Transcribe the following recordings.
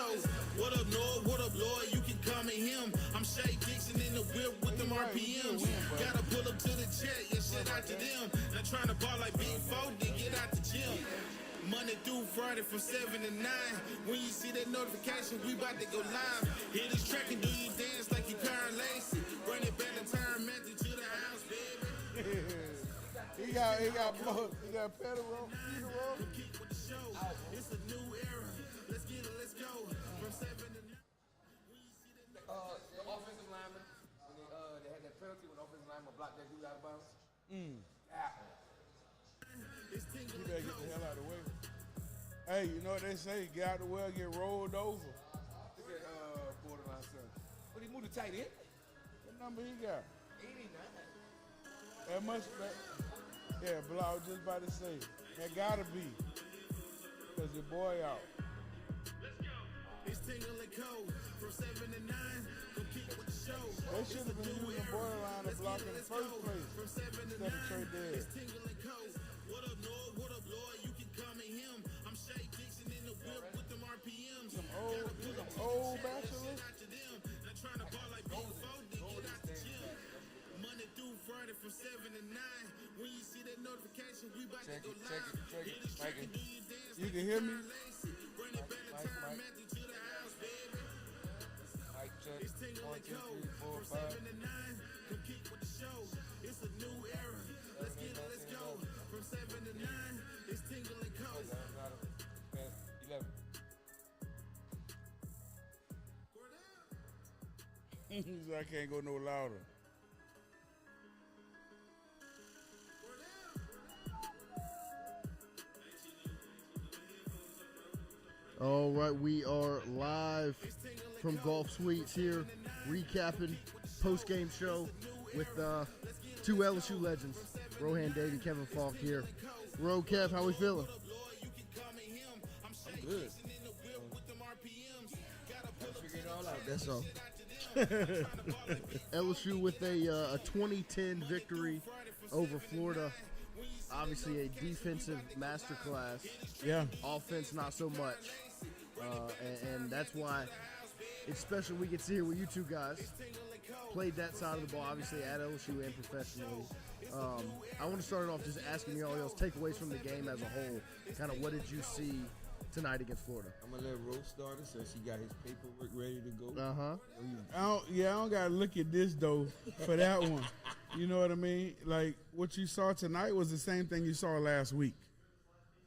Co. What up, Lloyd? What up, Lloyd? You can call me him. I'm Shay Dixon in the whip with them RPMs. Gotta pull up to the chat, yeah, shit out to them. Not trying to ball like Big Faulk, then get out the gym. Monday through Friday from 7 to 9. When you see that notification, we about to go live. Hit this track and do you dance like you Karen Lacey. Run it back and turn method to the house, baby. He got pedal roll, feeder roll. Keep with the show. It's a new era. Let's get it, let's go. From 7 to 9. The offensive lineman, when they had that penalty when the offensive lineman blocked that dude out of bounds. You better get the hell out of the way. Hey, you know what they say? Get out the way, get rolled over. Look at borderline son. But he moved to tight end. What number he got? 89. That must be. Yeah, but I was just about to say. That gotta be. Because your boy out. Let's go. It's Tingle Co. From 7 to 9. Go keep with the show. They should have been using borderline to block in the first place. From 7 to 9. Instead of Trey Dead. It's Tingle Co. What up, Lloyd? What up, Lloyd? You can call me him. I'm Shay Dixon in the whip with them RPMs. Some old bachelors. Not trying to ball like Big Faulk, then get out the gym. Monday through Friday from 7 to 9. When you see that notification, we about to go live. Check it. You can hear me? Run it back and turn method to the house, baby. Mike check. It's Tingle 1, 2, Co. 3, 4, From 5. 7 to 9. Come keep with the show. It's a new era. Let's get it, let's go. From 7 to 9. It's Tingle Co. 11. He said, I can't go no louder. All right, we are live from Golf Suites here, recapping post-game show with two LSU legends, Rohan Davey, Kevin Faulk here. Ro, Kev, how we feeling? I'm good. Figure it all out. That's all. LSU with a 2010 victory over Florida. Obviously a defensive masterclass. Yeah. Offense, not so much. And that's why it's special we get to hear what you two guys played that side of the ball, obviously at LSU and professionally. I want to start it off just asking y'all's takeaways from the game as a whole. Kind of what did you see tonight against Florida? I'm gonna let Rose start it since he got his paperwork ready to go. I don't gotta look at this though for that one. You know what I mean? Like what you saw tonight was the same thing you saw last week,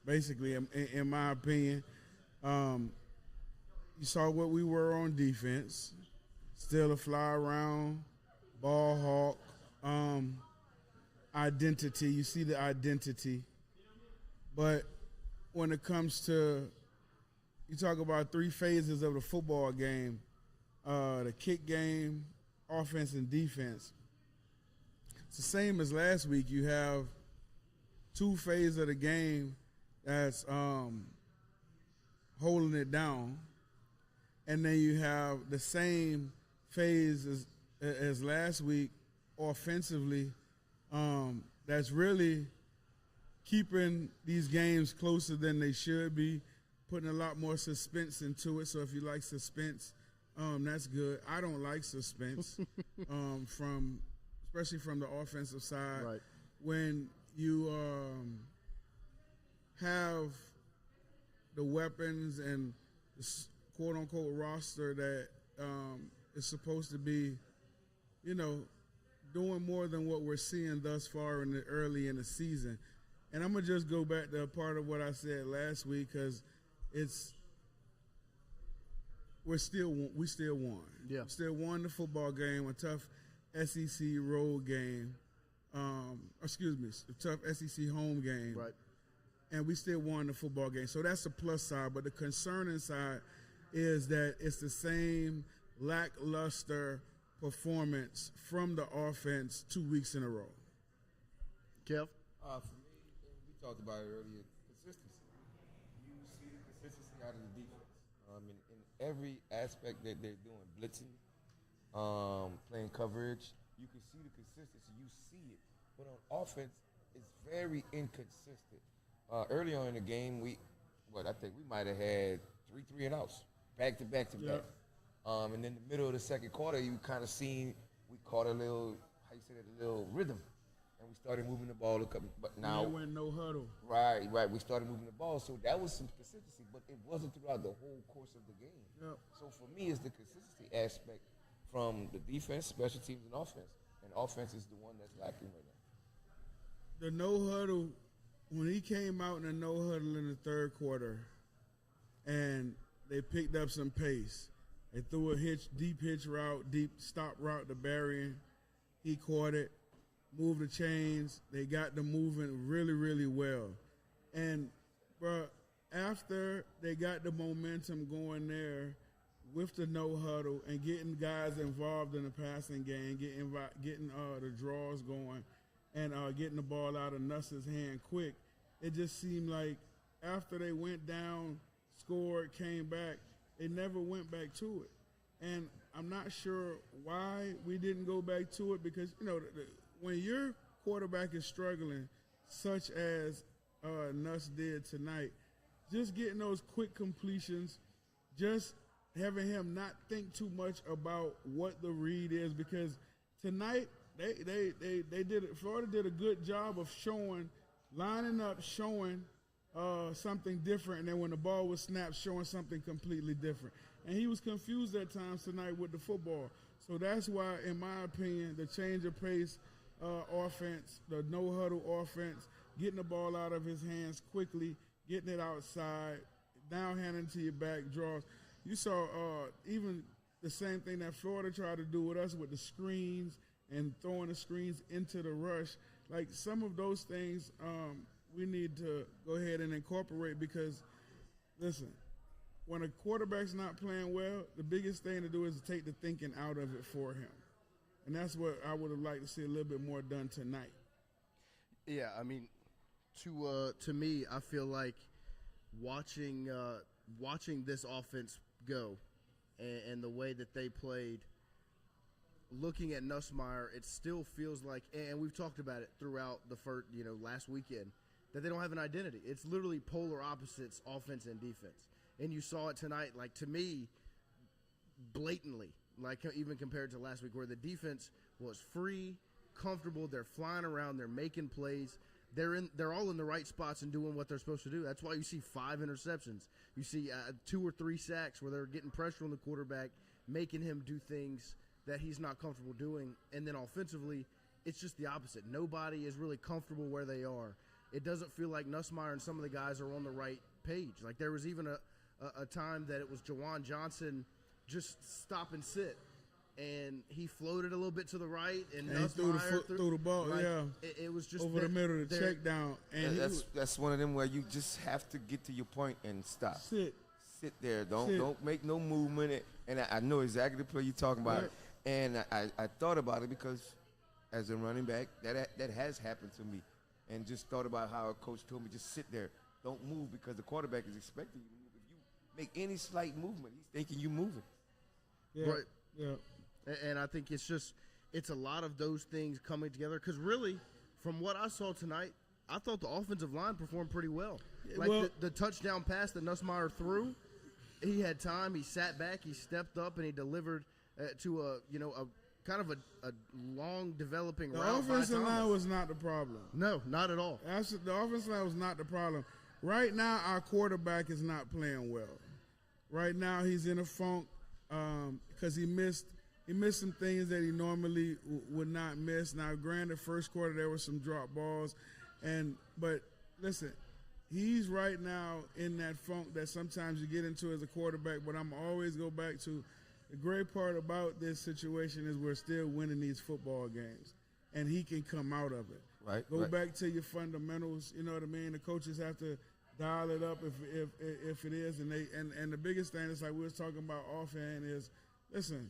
basically, in my opinion. You saw what we were on defense, still a fly around, ball hawk, identity. You see the identity, but when it comes to, you talk about three phases of the football game, the kick game, offense, and defense. It's the same as last week. You have two phases of the game that's holding it down, and then you have the same phase as last week offensively that's really keeping these games closer than they should be, putting a lot more suspense into it. So if you like suspense, that's good. I don't like suspense, especially from the offensive side. Right. When you have the weapons and the quote-unquote roster that is supposed to be, doing more than what we're seeing thus far early in the season. And I'm going to just go back to a part of what I said last week because we still won. Yeah. We still won the football game, a tough SEC road game. A tough SEC home game. Right. And we still won the football game. So that's the plus side. But the concerning side is that it's the same lackluster performance from the offense 2 weeks in a row. Kev? For me, we talked about it earlier, consistency. You see the consistency out of the defense. In every aspect that they're doing, blitzing, playing coverage, you can see the consistency. You see it. But on offense, it's very inconsistent. Early on in the game, I think we might have had three and outs. back to back to back. And in the middle of the second quarter, you kind of seen we caught a little, how you say that, a little rhythm, and we started moving the ball a couple. But now it went no huddle. Right. We started moving the ball, so that was some consistency, but it wasn't throughout the whole course of the game. Yep. So for me, it's the consistency aspect from the defense, special teams, and offense. And offense is the one that's lacking right now. The no huddle, when he came out in the no huddle in the third quarter, and they picked up some pace. They threw a deep hitch route, deep stop route to Berrien. He caught it, moved the chains. They got them moving really, really well. And, bro, after they got the momentum going there with the no huddle and getting guys involved in the passing game, getting the draws going, and getting the ball out of Nuss's hand quick, it just seemed like after they went down, scored, came back, they never went back to it. And I'm not sure why we didn't go back to it because, when your quarterback is struggling, such as Nuss did tonight, just getting those quick completions, just having him not think too much about what the read is, because tonight they did it. Florida did a good job of lining up, showing something different, and then when the ball was snapped, showing something completely different. And he was confused at times tonight with the football. So that's why, in my opinion, the change of pace offense, the no-huddle offense, getting the ball out of his hands quickly, getting it outside, down handing to your back draws. You saw even the same thing that Florida tried to do with us with the screens and throwing the screens into the rush. Like, some of those things we need to go ahead and incorporate because, listen, when a quarterback's not playing well, the biggest thing to do is to take the thinking out of it for him. And that's what I would have liked to see a little bit more done tonight. Yeah, I mean, to me, I feel like watching this offense go and the way that they played, looking at Nussmeier, it still feels like, and we've talked about it throughout the first, last weekend, that they don't have an identity. It's literally polar opposites, offense and defense. And you saw it tonight, like, to me, blatantly, like even compared to last week, where the defense was free, comfortable, they're flying around, they're making plays, they're all in the right spots and doing what they're supposed to do. That's why you see 5 interceptions. You see 2 or 3 sacks where they're getting pressure on the quarterback, making him do things that he's not comfortable doing. And then offensively, it's just the opposite. Nobody is really comfortable where they are. It doesn't feel like Nussmeier and some of the guys are on the right page. Like, there was even a time that it was Jawan Johnson just stop and sit, and he floated a little bit to the right, and he threw the ball, like, yeah. It was just over the middle of the check down. And that's one of them where you just have to get to your point and stop. Sit there. Don't make no movement. And I know exactly the play you're talking about. Right. And I thought about it because as a running back, that has happened to me. And just thought about how a coach told me, just sit there. Don't move because the quarterback is expecting you to move. If you make any slight movement, he's thinking you moving. Yeah. Right. Yeah. And I think it's a lot of those things coming together. Because really, from what I saw tonight, I thought the offensive line performed pretty well. Like the touchdown pass that Nussmeier threw, he had time. He sat back. He stepped up, and he delivered to a kind of a long developing route. The offensive line was not the problem. No, not at all. The offensive line was not the problem. Right now, our quarterback is not playing well. Right now, he's in a funk because he missed some things that he normally would not miss. Now, granted, first quarter there were some drop balls, but listen, he's right now in that funk that sometimes you get into as a quarterback. But I'm always go back to the great part about this situation is we're still winning these football games, and he can come out of it. Right. Go back to your fundamentals. You know what I mean? The coaches have to dial it up if it is, and the biggest thing is like we was talking about offhand is, listen,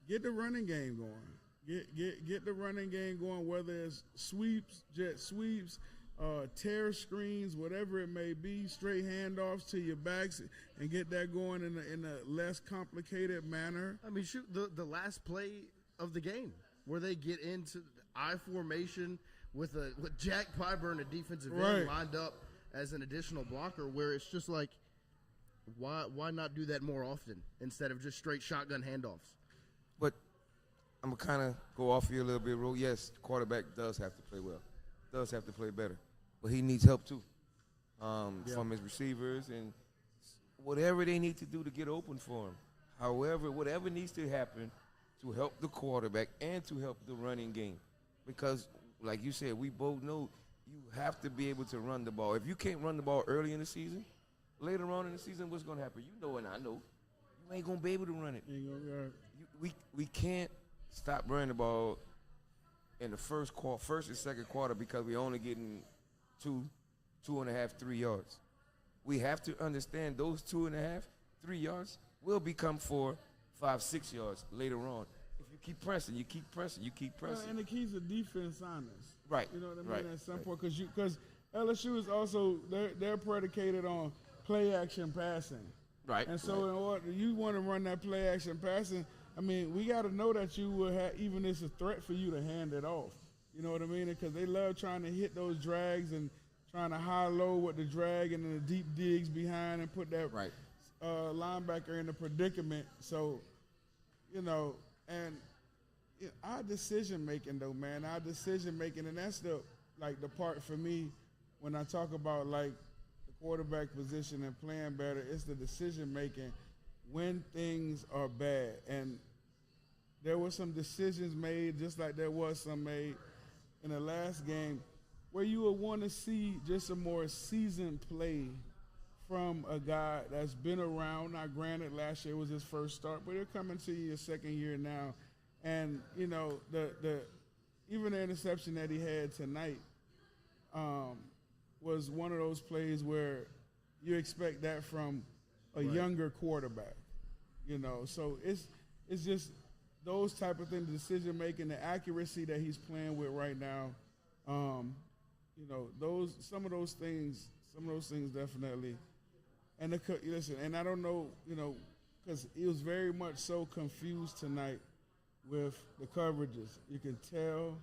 get the running game going. Get the running game going, whether it's sweeps, jet sweeps, tear screens, whatever it may be, straight handoffs to your backs, and get that going in a less complicated manner. I mean, shoot, the last play of the game where they get into I formation with Jack Pyburn, a defensive end, lined up as an additional blocker, where it's just like Why not do that more often instead of just straight shotgun handoffs? But I'm going to kind of go off here a little bit, Ro. Yes, the quarterback does have to play well, does have to play better. But he needs help, too, from his receivers and whatever they need to do to get open for him. However, whatever needs to happen to help the quarterback and to help the running game. Because, like you said, we both know you have to be able to run the ball. If you can't run the ball early in the season, later on in the season, what's going to happen? You know and I know. You ain't going to be able to run it. We can't stop running the ball in the first and second quarter because we're only getting 2.5, 3 yards. We have to understand those 2.5, 3 yards will become 4, 5, 6 yards later on. If you keep pressing, you keep pressing. And it keeps the defense honest. Right. You know what I mean? Right. At some point, because LSU is also they're predicated on play action passing. Right. And so in order you want to run that play action passing, I mean, we got to know that you will have, even it's a threat for you to hand it off. You know what I mean? Because they love trying to hit those drags and trying to high-low with the drag and then the deep digs behind and put that linebacker in a predicament. So, and our decision-making, though, man, and that's the part for me when I talk about, the quarterback position and playing better, it's the decision-making when things are bad. And there were some decisions made, just like there was some made in the last game, where you would want to see just a more seasoned play from a guy that's been around. Now, granted, last year was his first start, but they're coming to your second year now. And, the even the interception that he had tonight was one of those plays where you expect that from a younger quarterback, So it's just those type of things, decision-making, the accuracy that he's playing with right now, some of those things definitely. And listen, and I don't know, because he was very much so confused tonight with the coverages. You can tell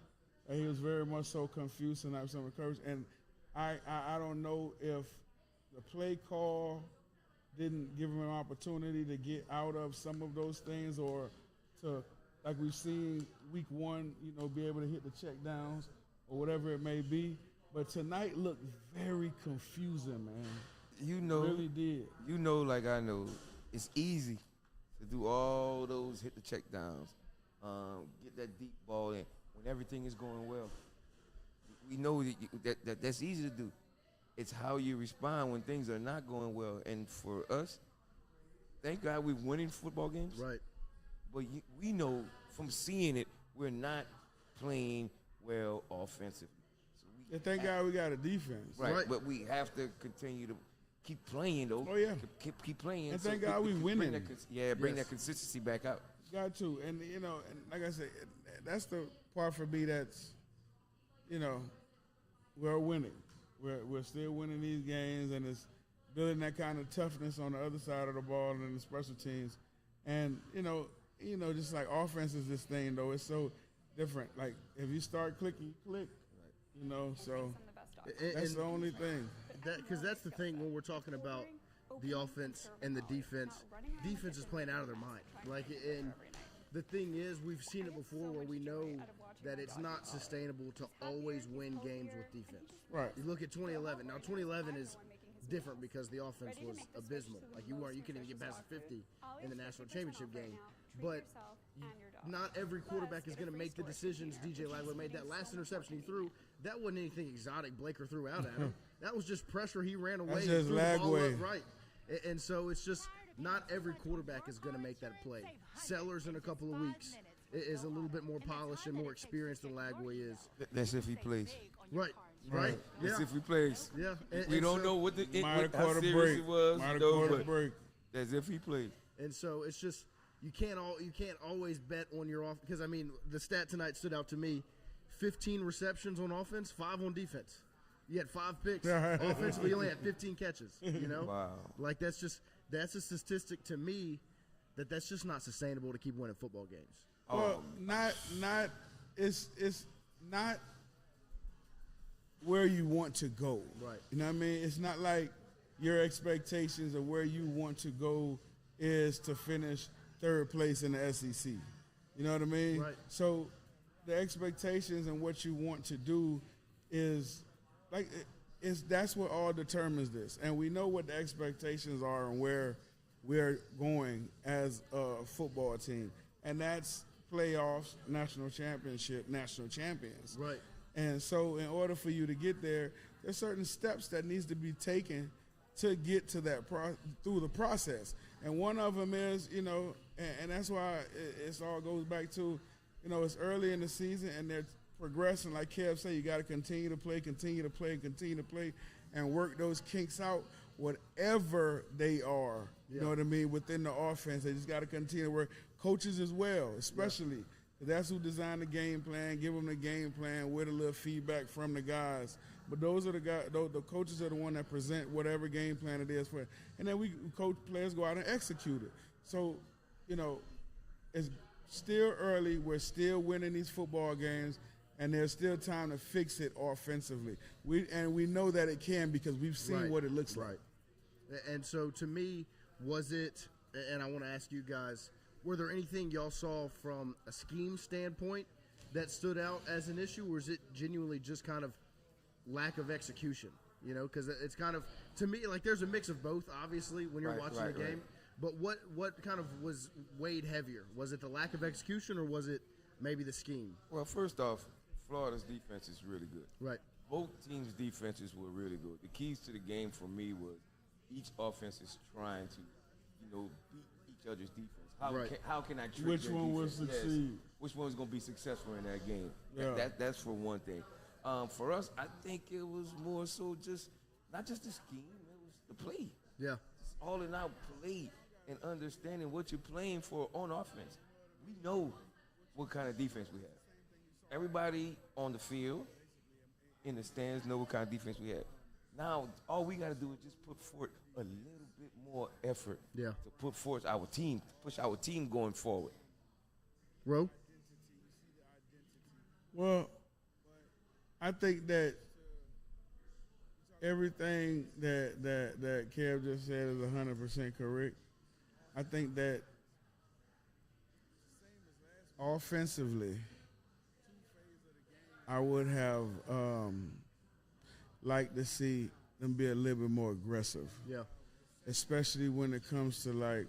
that he was very much so confused tonight with some of the coverage. And I don't know if the play call didn't give him an opportunity to get out of some of those things, or to, like we've seen week one, be able to hit the check downs or whatever it may be. But tonight looked very confusing, man. It really did. Like I know, it's easy to do all those hit the check downs, get that deep ball in when everything is going well. We know that's easy to do. It's how you respond when things are not going well. And for us, thank God we're winning football games. Right. But we know from seeing it, we're not playing well offensively. So thank God we got a defense. Right. But we have to continue to keep playing, though. Oh, yeah. Keep playing. And thank God we winning. Bring that consistency back out. Got to. And, and like I said, that's the part for me that's, we're winning. We're still winning these games, and it's building that kind of toughness on the other side of the ball and in the special teams. And, just like offense is this thing, though, it's so different. Like, if you start clicking, you click, so that's the only thing. Because that's the thing when we're talking about the offense and the defense. Defense is playing out of their mind. And the thing is, we've seen it before where we know that it's not sustainable to always win games with defense. Right. You look at 2011. Now, 2011 is different because the offense was abysmal. You couldn't even get past 50 in the national championship game. But not every quarterback is going to make the decisions DJ Lagway made. That last interception he threw, that wasn't anything exotic Blaker threw out at him. That was just pressure. He ran away. That's just threw the ball Lagway. up right. And so it's just not every quarterback is going to make that play. Sellers in a couple of weeks is a little bit more polished and more experienced than Lagway is. That's if he plays. Right. That's if he plays. Yeah. We don't know what how serious break. it was. Break. That's if he plays. And so it's just you can't always bet on your offense, because the stat tonight stood out to me: 15 receptions on offense, 5 on defense. You had 5 picks. Offensively, you only had 15 catches. Wow. That's a statistic to me that's just not sustainable to keep winning football games. Well, it's not where you want to go. Right. You know what I mean? It's not like your expectations of where you want to go is to finish third place in the SEC. You know what I mean? Right. So the expectations and what you want to do is like that's what all determines this. And we know what the expectations are and where we're going as a football team. And that's playoffs, national championship, national champions. Right. And so in order for you to get there, there's certain steps that needs to be taken to get to that through the process. And one of them is, you know, and that's why it all goes back to, you know, it's early in the season and they're progressing. Like Kev said, you got to continue to play, and work those kinks out, whatever they are. Yeah. You know what I mean? Within the offense, they just got to continue to work. Coaches as well, especially. Yeah. That's who designed the game plan, give them the game plan with a little feedback from the guys. But those are the guys, the coaches are the one that present whatever game plan it is for. And then we coach players go out and execute it. So, you know, it's still early. We're still winning these football games, and there's still time to fix it offensively. We know that it can because we've seen what it looks like. And so to me, was it, and I want to ask you guys, were there anything y'all saw from a scheme standpoint that stood out as an issue, or is it genuinely just kind of lack of execution? You know, because it's kind of, to me, like there's a mix of both, obviously, when you're watching the game. But what kind of was weighed heavier? Was it the lack of execution, or was it maybe the scheme? Well, first off, Florida's defense is really good. Right. Both teams' defenses were really good. The keys to the game for me was each offense is trying to, you know, beat each other's defense. How can I trick Which their one will defense? succeed? Yes. Which one's going to be successful in that game? Yeah. That's for one thing. For us, I think it was more so just, not just the scheme, it was the play. Yeah. It's all in our play and understanding what you're playing for on offense. We know what kind of defense we have. Everybody on the field, in the stands, know what kind of defense we have. Now, all we got to do is just put forth a little bit more effort to put forth our team, to push our team going forward. Ro? Well, I think that everything that Kev just said is 100% correct. I think that offensively, I would have liked to see them be a little bit more aggressive. Yeah. Especially when it comes to like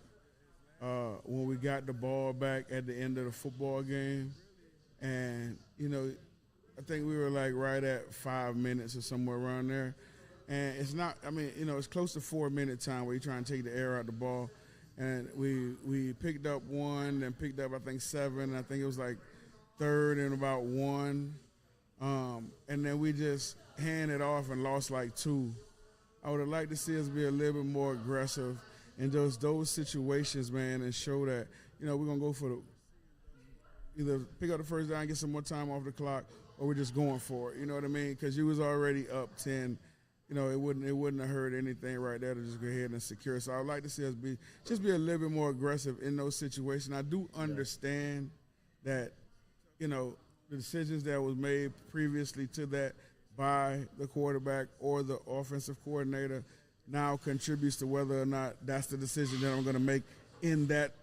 when we got the ball back at the end of the football game. And, you know, I think we were like right at 5 minutes or somewhere around there. And it's not, I mean, you know, it's close to 4-minute time where you try and take the air out the ball. And we picked up one, then picked up, I think, 7. I think it was like third and about 1. And then we just handed off and lost like 2. I would have liked to see us be a little bit more aggressive in those situations, man, and show that, you know, we're going to go for either pick up the first down, get some more time off the clock, or we're just going for it. You know what I mean? Because you was already up 10. You know, it wouldn't have hurt anything right there to just go ahead and secure. So I would like to see us be a little bit more aggressive in those situations. I do understand that, you know, the decisions that was made previously to that by the quarterback or the offensive coordinator now contributes to whether or not that's the decision that I'm going to make in that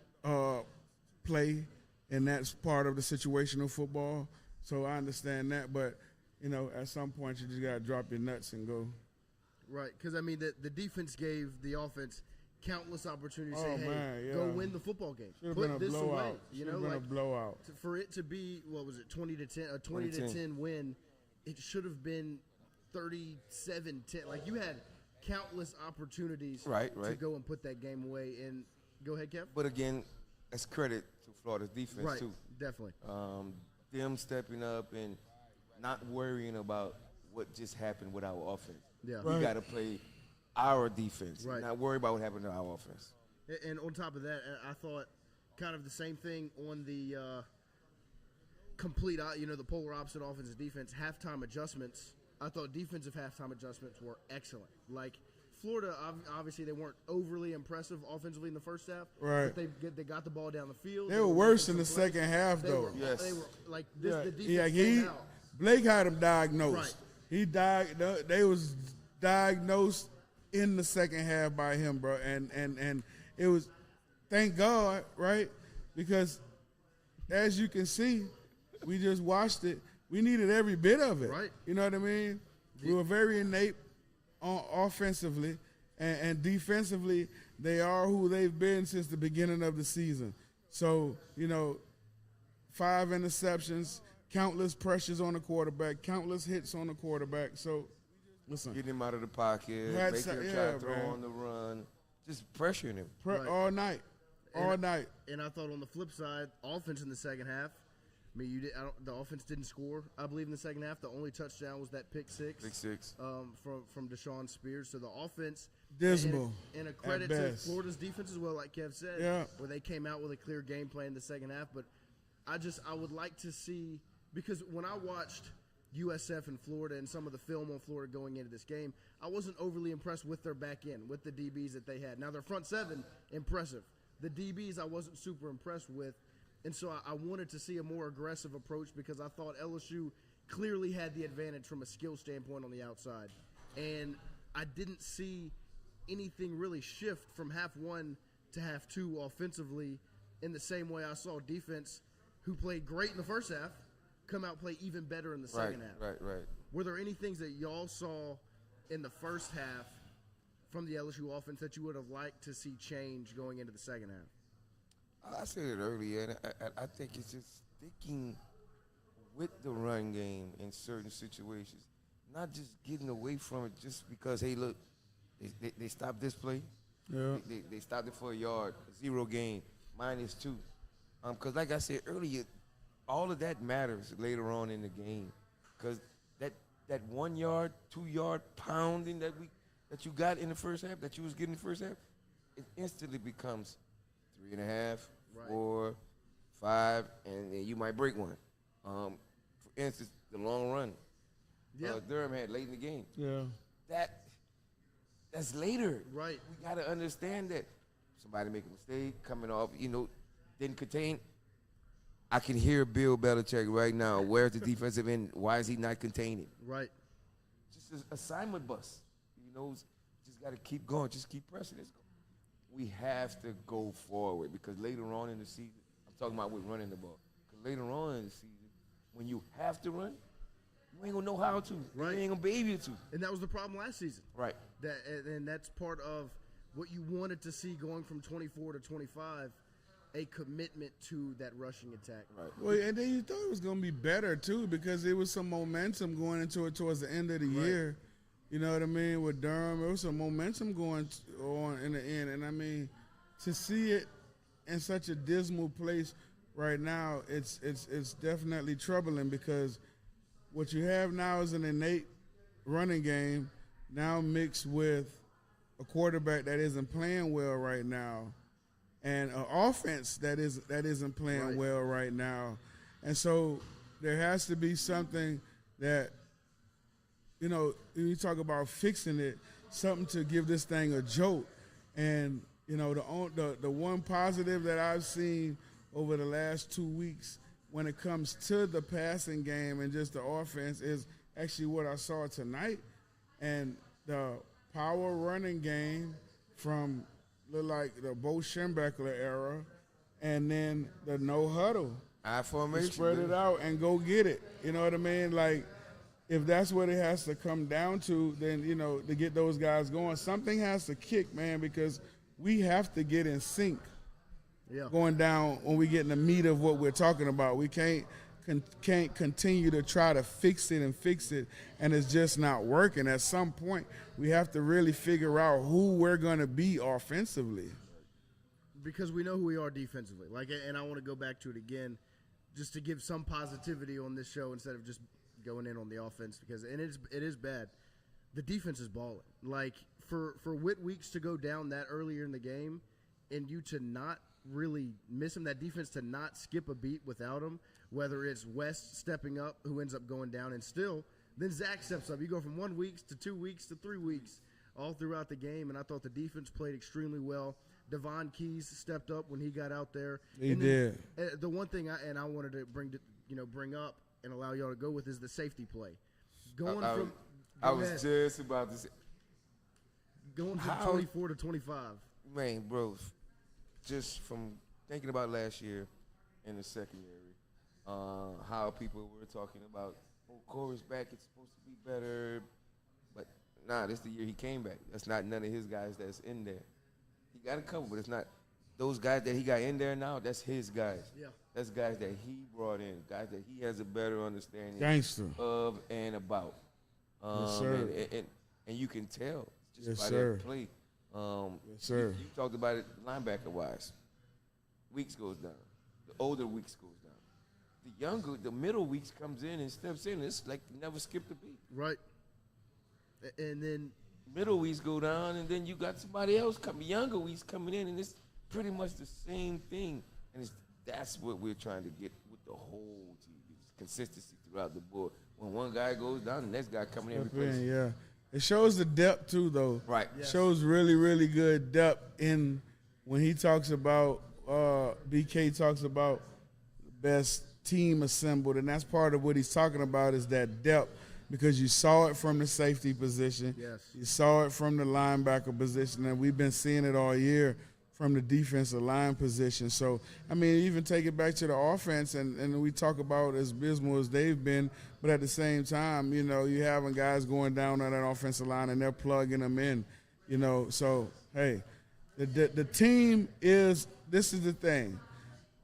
play, and that's part of the situational football. So I understand that, but, you know, at some point you just got to drop your nuts and go. Right, because, I mean, the defense gave the offense countless opportunities to say, hey, man, yeah. go win the football game. Should've Put been a this blowout. away. You know, been like, a blowout. For it to be, what was it, 20-10, a 20-10 win, it should have been 37-10. Like, you had countless opportunities to go and put that game away. And go ahead, Kev. But again, that's credit to Florida's defense, too. Definitely. Them stepping up and not worrying about what just happened with our offense. Yeah. We got to play our defense, not worry about what happened to our offense. And on top of that, I thought kind of the same thing on the complete, you know, the polar opposite offensive defense, halftime adjustments. I thought defensive halftime adjustments were excellent. Like, Florida, obviously, they weren't overly impressive offensively in the first half. Right. But they got the ball down the field. They were worse in the second half, though. They were like this. The defense came out. Blake had him diagnosed. Right. They was diagnosed in the second half by him, bro. And it was, thank God, right? Because as you can see, we just watched it. We needed every bit of it. Right. You know what I mean? We were very innate offensively, and defensively, they are who they've been since the beginning of the season. So, 5 interceptions, countless pressures on the quarterback, countless hits on the quarterback. So, listen. Getting him out of the pocket, making him try to throw on the run, just pressuring him. All night. All night. And I thought on the flip side, offense in the second half, I mean, the offense didn't score, I believe, in the second half. The only touchdown was that pick six. From Deshaun Spears. So the offense. Dismal. And a credit to Florida's defense as well, like Kev said, where they came out with a clear game plan in the second half. But I would like to see, because when I watched USF and Florida and some of the film on Florida going into this game, I wasn't overly impressed with their back end, with the DBs that they had. Now, their front seven, impressive. The DBs I wasn't super impressed with. And so I wanted to see a more aggressive approach because I thought LSU clearly had the advantage from a skill standpoint on the outside. And I didn't see anything really shift from half one to half two offensively in the same way I saw defense, who played great in the first half, come out play even better in the second half. Right. Were there any things that y'all saw in the first half from the LSU offense that you would have liked to see change going into the second half? I said it earlier, and I think it's just sticking with the run game in certain situations, not just getting away from it just because, hey, look, they stopped this play. Yeah. They stopped it for a yard, 0 gain, -2. Because like I said earlier, all of that matters later on in the game, because that 1 yard, 2 yard pounding that you got in the first half, that you was getting in the first half, it instantly becomes 3.5, 4, 5, and then you might break one. For instance, the long run. Durham had late in the game. Yeah. That's later. Right. We got to understand that somebody make a mistake, coming off, didn't contain. I can hear Bill Belichick right now. Where's the defensive end? Why is he not containing? Right. Just an assignment bus. Just got to keep going. Just keep pressing. We have to go forward, because later on in the season, I'm talking about with running the ball. Because later on in the season, when you have to run, you ain't going to know how to. Right. You ain't going to be able to. And that was the problem last season. Right. And that's part of what you wanted to see going from 24 to 25, a commitment to that rushing attack. Right. Well, and then you thought it was going to be better, too, because there was some momentum going into it towards the end of the year. You know what I mean? With Durham, there was some momentum going on in the end. And, I mean, to see it in such a dismal place right now, it's definitely troubling, because what you have now is an innate running game now mixed with a quarterback that isn't playing well right now, and an offense that isn't playing well right now. And so there has to be something that, when you talk about fixing it, something to give this thing a jolt. And, the one positive that I've seen over the last 2 weeks when it comes to the passing game and just the offense is actually what I saw tonight. And the power running game from like the Bo Schembechler era, and then the no huddle. I formation. Spread it out and go get it. You know what I mean? Like, if that's what it has to come down to, then, to get those guys going, something has to kick, man, because we have to get in sync going down when we get in the meat of what we're talking about. We can't continue to try to fix it, and it's just not working. At some point, we have to really figure out who we're going to be offensively. Because we know who we are defensively. And I want to go back to it again, just to give some positivity on this show instead of just going in on the offense, because it is bad. The defense is balling. Like, for Whit Weeks to go down that earlier in the game, and you to not really miss him, that defense to not skip a beat without him, whether it's West stepping up, who ends up going down, and still, then Zach steps up. You go from 1 week to 2 weeks to 3 weeks all throughout the game, and I thought the defense played extremely well. Devon Keys stepped up when he got out there. He did. The one thing I wanted to bring up and allow y'all to go with is the safety play. Going from How- 24 to 25. Man, bro, just from thinking about last year in the secondary, how people were talking about, Corey's back, it's supposed to be better. But nah, this the year he came back. That's not none of his guys that's in there. He got a couple, but it's not those guys that he got in there now, that's his guys. Yeah. That's guys that he brought in, guys that he has a better understanding Gangster. of and about. Yes, sir. And you can tell just Yes, by sir. that play. Yes, sir. You talked about it linebacker-wise. Weeks goes down. The older Weeks goes down. The middle Weeks comes in and steps in. It's like you never skipped a beat. Right. And then Middle Weeks go down, and then you got somebody else coming, younger Weeks coming in, and it's pretty much the same thing. And that's what we're trying to get with the whole team. It's consistency throughout the board. When one guy goes down, the next guy coming in Step replaces. in, yeah. It shows the depth too, though. Right. It shows really, really good depth in when he talks about BK talks about the best team assembled, and that's part of what he's talking about is that depth, because you saw it from the safety position, Yes. you saw it from the linebacker position, and we've been seeing it all year from the defensive line position. So, I mean, even take it back to the offense, and we talk about as abysmal as they've been, but at the same time, you know, you having guys going down on that offensive line, and they're plugging them in, you know. So, hey, the team is – this is the thing.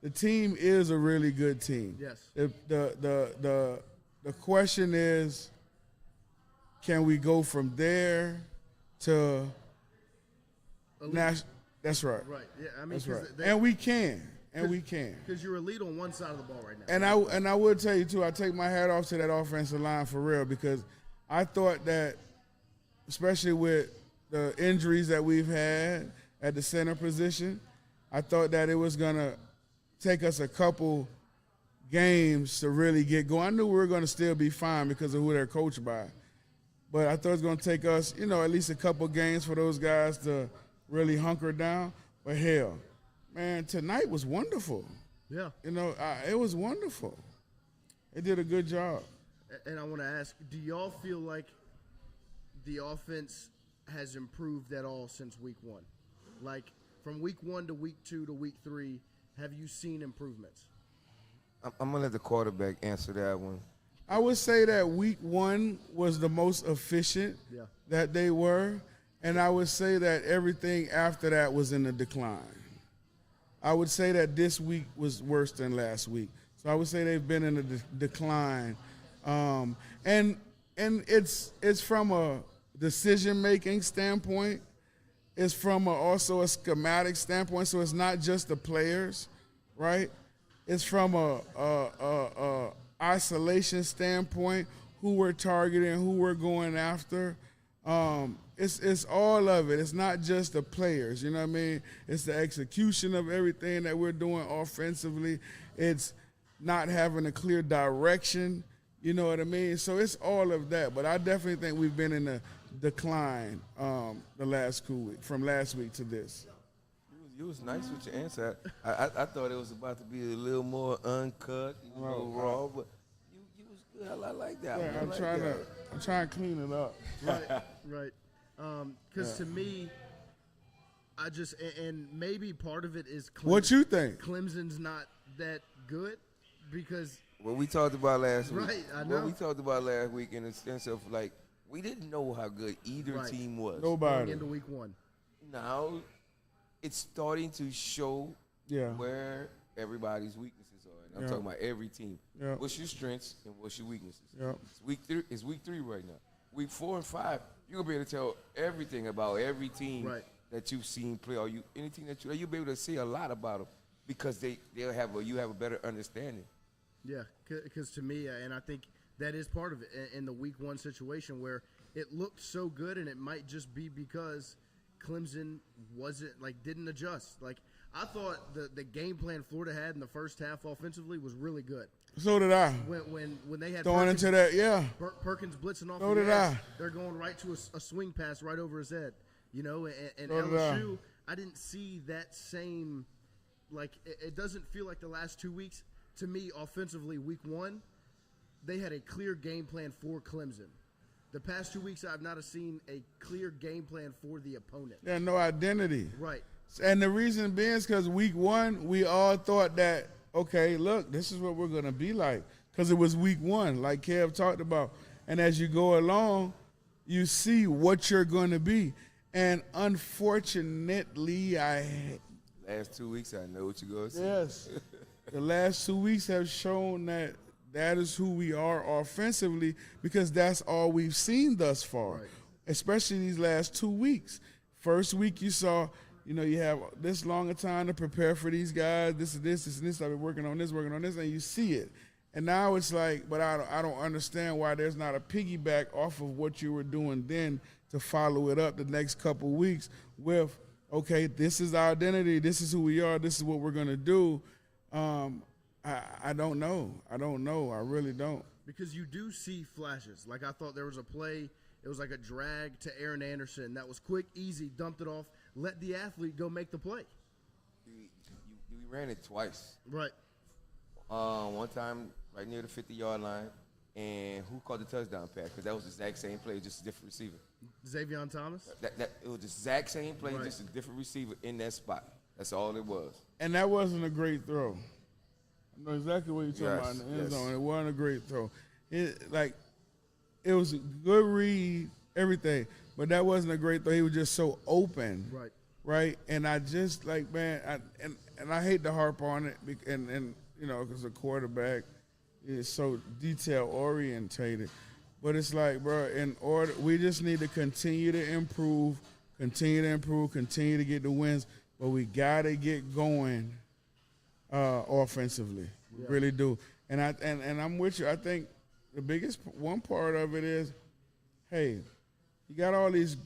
The team is a really good team. Yes. The question is, can we go from there to national? That's right. right. Yeah. I mean, That's right. they, And we can. And we can. because you're elite on one side of the ball right now. And I would tell you too, I take my hat off to that offensive line for real, because I thought that, especially with the injuries that we've had at the center position, I thought that it was gonna take us a couple games to really get going. I knew we were gonna still be fine because of who they're coached by, but I thought it was gonna take us, you know, at least a couple games for those guys to really hunker down. But hell, man, tonight was wonderful. Yeah. You know, it was wonderful. They did a good job. And I want to ask, do y'all feel like the offense has improved at all since week one? Like from week 1 to week 2 to week 3, have you seen improvements? I'm going to let the quarterback answer that one. I would say that week 1 was the most efficient that they were, and I would say that everything after that was in a decline. I would say that this week was worse than last week. So I would say they've been in a decline. And it's from a decision-making standpoint. It's from also a schematic standpoint. So it's not just the players, right? It's from a isolation standpoint, who we're targeting, who we're going after. It's all of it. It's not just the players, you know what I mean? It's the execution of everything that we're doing offensively. It's not having a clear direction, you know what I mean? So it's all of that. But I definitely think we've been in a decline the last 2 weeks, from last week to this. You was nice with your answer. I thought it was about to be a little more uncut, raw, but you was good. I like that. Yeah, one. I'm trying to clean it up. Right. Because to me, I just and maybe part of it is What you think? Clemson's not that good because What we talked about last week. Right, I know. What we talked about last week in the sense of, like, we didn't know how good either Right. team was. going Nobody. into week 1. Now it's starting to show Yeah. where everybody's weaknesses are. And I'm Yeah. talking about every team. Yeah. What's your strengths and what's your weaknesses? Yeah. It's week 3 right now. Week 4 and 5, you're gonna be able to tell everything about every team Right. that you've seen play, or anything that you'll be able to see a lot about them because you have a better understanding. Yeah, because to me, and I think that is part of it in the week 1 situation where it looked so good, and it might just be because Clemson didn't adjust. Like I thought the game plan Florida had in the first half offensively was really good. So did I. When they had Throwing Perkins, into that, yeah. Perkins blitzing off So the did edge, I. they're going right to a swing pass right over his head. You know, and So did I. LSU, I didn't see that same. Like it doesn't feel like the last 2 weeks to me offensively. Week 1, they had a clear game plan for Clemson. The past 2 weeks, I've not seen a clear game plan for the opponent. There's no identity. Right. And the reason being is because week one, we all thought that, okay, look, this is what we're going to be like. Because it was week one, like Kev talked about. And as you go along, you see what you're going to be. And unfortunately, Last 2 weeks, I know what you're going to say. Yes. The last 2 weeks have shown that is who we are offensively because that's all we've seen thus far, right. Especially these last 2 weeks. First week you saw, you have this long a time to prepare for these guys, this and this. I've been working on this, and you see it. And now it's like, but I don't understand why there's not a piggyback off of what you were doing then to follow it up the next couple weeks with, okay, this is our identity, this is who we are, this is what we're going to do. I don't know. I really don't. Because you do see flashes. Like I thought there was a play, it was like a drag to Aaron Anderson. That was quick, easy, dumped it off, let the athlete go make the play. We ran it twice. Right. One time right near the 50-yard line, and who caught the touchdown pass? Because that was the exact same play, just a different receiver. Xavion Thomas? It was the exact same play, Right. just a different receiver in that spot. That's all it was. And that wasn't a great throw. I know exactly what you're talking about in the end zone. It wasn't a great throw. It was a good read, everything, but that wasn't a great throw. He was just so open. Right. Right? And I just, like, man, I hate to harp on it, and because a quarterback is so detail-orientated. But it's like, bro, we just need to continue to improve, continue to get the wins, but we got to get going offensively. We really do. And I'm with you. I think the biggest one part of it is, hey, you got all these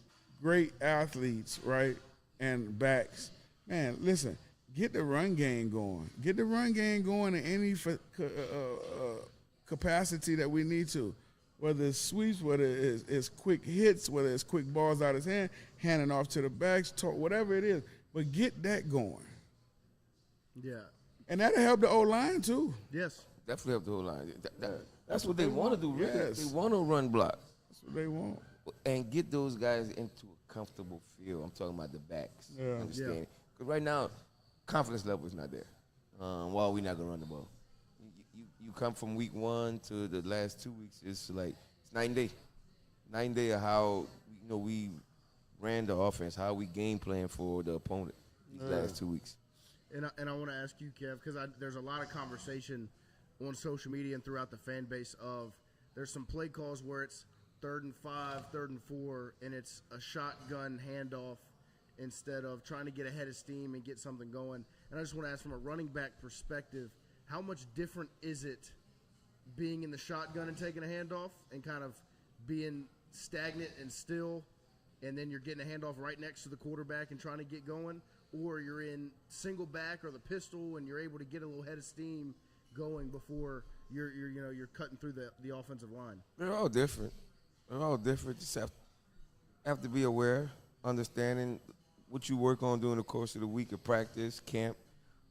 great athletes, right, and backs. Man, listen, get the run game going. Get the run game going in any capacity that we need to, whether it's sweeps, whether it's quick hits, whether it's quick balls out of his hand, handing off to the backs, whatever it is. But get that going. Yeah. And that'll help the O-line, too. Yes. Definitely help the whole line. That's what they want to do, really. Yes. They want to run block. That's what they want. And get those guys into a comfortable feel. I'm talking about the backs. Yeah. Understand? Because right now, confidence level is not there. While we're not going to run the ball. You come from week one to the last 2 weeks, it's like it's night and day. Night and day of how we ran the offense, how we game plan for the opponent these last 2 weeks. And I want to ask you, Kev, because there's a lot of conversation on social media and throughout the fan base of there's some play calls where it's 3rd and 5, 3rd and 4, and it's a shotgun handoff instead of trying to get ahead of steam and get something going. And I just want to ask from a running back perspective, how much different is it being in the shotgun and taking a handoff and kind of being stagnant and still, and then you're getting a handoff right next to the quarterback and trying to get going, or you're in single back or the pistol and you're able to get a little head of steam going before you're cutting through the offensive line? They're all different. Just have to be aware, understanding what you work on during the course of the week of practice, camp.